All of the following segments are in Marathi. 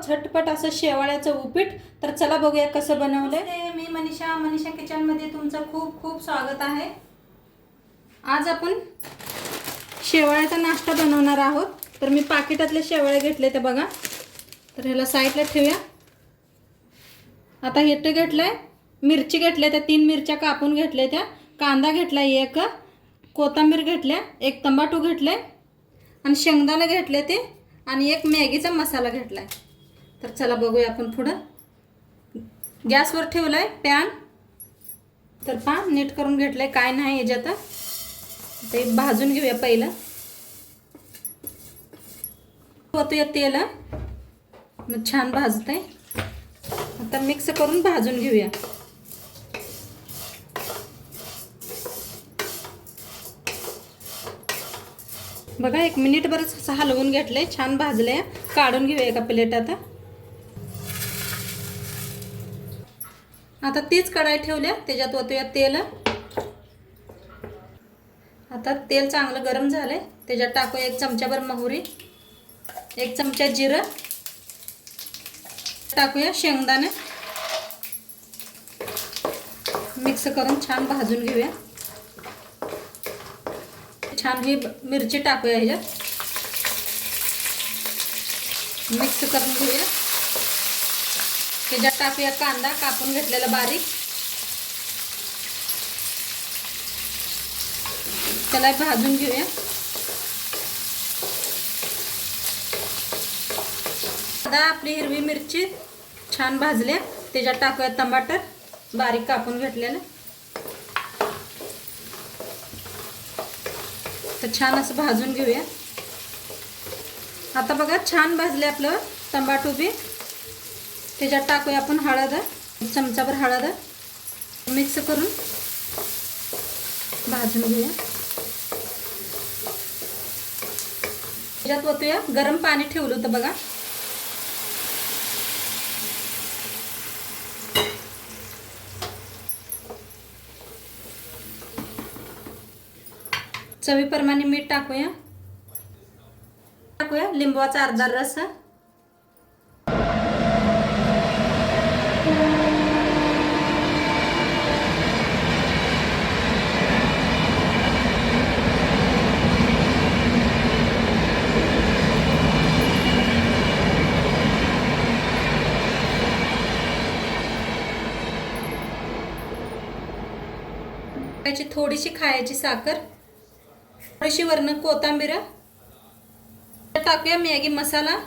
झटपट असं शेवाळ्याचं उपीट. तर चला बघूया कसं बनवलंय. मी मनीषा किचनमध्ये तुमचं खूप खूप स्वागत आहे. आज आपण शेवाळ्याचा नाश्ता बनवणार आहोत. तर मी पाकिटातले शेवाळे घेतले ते बघा. तर ह्याला साईडला ठेवूया. आता हे घेतलंय, मिरची घेतल्या त्या 3 मिरच्या कापून घेतल्या, त्या कांदा घेतला एक, कोथिंबीर घेतल्या, एक टमाटो घेतले आणि शेंगदाणे घेतले ते, आणि एक मॅगीचा मसाला घेतलाय. तर चला बघूया आपण पुढं. गॅसवर ठेवलाय पॅन. तर पॅन नीट करून घेतलंय, काय नाही याच्यात. ते भाजून घेऊया पहिलं. होतोय तेल, मग छान भाजतंय. आता मिक्स करून भाजून घेऊया. बघा 1 मिनिटभर असं हलवून घेतलंय, छान भाजलंय. काढून घेऊया एका प्लेटात. आता तीच कढाई ठेवल्या, त्याच्यात ओतूया तेल. आता तेल चांगलं गरम झालंय, त्याच्यात टाकूया 1 चमचाभर मोहरी, 1 चमचा जिरं, टाकूया शेंगदाणे. मिक्स करून छान भाजून घेऊया. छान ही मिरची टाकूया ह्याच्यात, मिक्स करून घेऊया. त्याच्यात टाकूया कांदा कापून घेतलेला बारीक, त्याला भाजून घेऊया. आता आपली हिरवी मिरची छान भाजल्या, त्याच्यात टाकूया टमाटर बारीक कापून घेतलेलं. तर छान असं भाजून घेऊया. आता बघा छान भाजले आपलं टमाटो बी. त्याच्यात टाकूया आपण हळद, 1 चमचाभर हळद. मिक्स करून भाजून घेऊया. त्याच्यात ओतूया गरम पाणी ठेवलं होतं बघा. चवीप्रमाणे मीठ टाकूया. लिंबूचा अर्धा रस. त्याची थोडीशी खायची साखर, थोडीशी वरण कोथिंबीर. टाकूया मॅगी मसाला.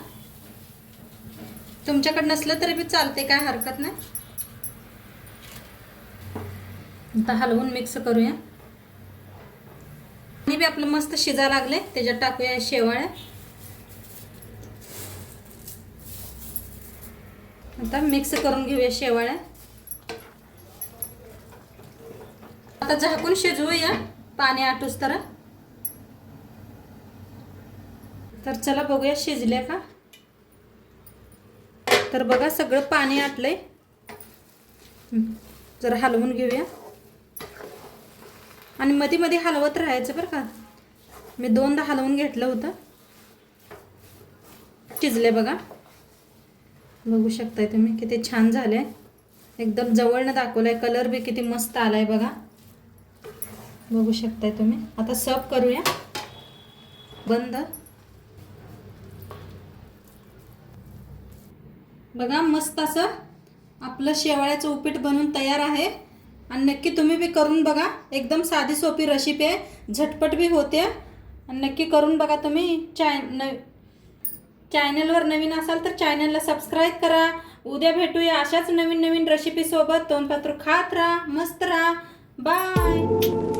तुमच्याकडे नसलं तरी बी चालते, काय हरकत नाही. आता हलवून मिक्स करूया. आणि बी आपलं मस्त शिजा लागले, त्याच्यात टाकूया शेवाळ्या. आता मिक्स करून घेऊया शेवाळ्या. आता झाकून शिजवूया पाणी आटूस तर. तर चला बघूया शिजल्या का. तर बघा सगळं पाणी आटलंय. जरा हलवून घेऊया आणि मध्ये मध्ये हलवत राहायचं बरं का. मी 2दा हलवून घेतलं होतं. शिजले बघा, बघू शकताय तुम्ही किती छान झाले. एकदम जवळनं दाखवलंय. कलर बी किती मस्त आलाय बघा, बघू शकताय तुम्ही. आता सर्व करूया. बंद. बघा मस्त असं आपलं शेवाळ्याचं उपीट बनवून तयार आहे. आणि नक्की तुम्ही बी करून बघा. एकदम साधी सोपी रेसिपी आहे, झटपट बी होते. आणि नक्की करून बघा तुम्ही. चॅनलवर नवीन असाल तर चॅनलला सबस्क्राईब करा. उद्या भेटूया अशाच नवीन नवीन रेसिपी सोबत. तोंडपात्र खात राहा, मस्त राहा. बाय.